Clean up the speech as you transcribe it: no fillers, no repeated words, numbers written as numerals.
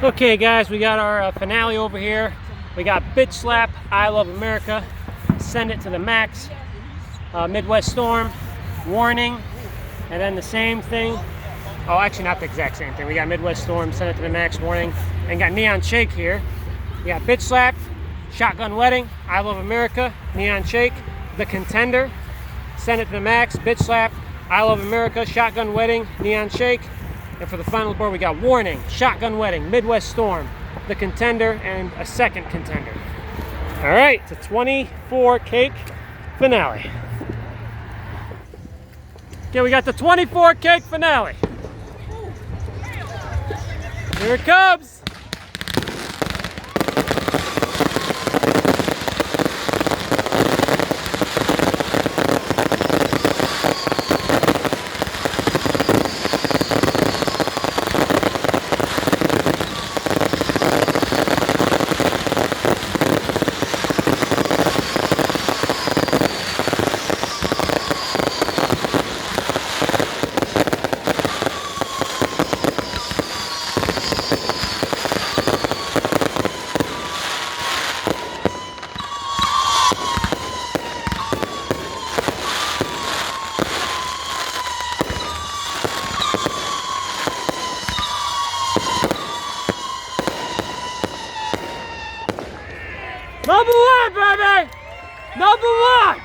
Okay guys, we got our finale over here. We got Bitch Slap, I Love America, Send It to the Max, Midwest Storm, Warning, and then the same thing. Oh, actually not the exact same thing. We got Midwest Storm, Send It to the Max, Warning, and got Neon Shake here. We got Bitch Slap, Shotgun Wedding, I Love America, Neon Shake, The Contender, Send It to the Max, Bitch Slap, I Love America, Shotgun Wedding, Neon Shake. And for the final board, we got Warning, Shotgun Wedding, Midwest Storm, The Contender, and a second contender. All right, it's a 24 cake finale. Okay, we got the 24 cake finale. Here it comes. Number one, baby! Number one!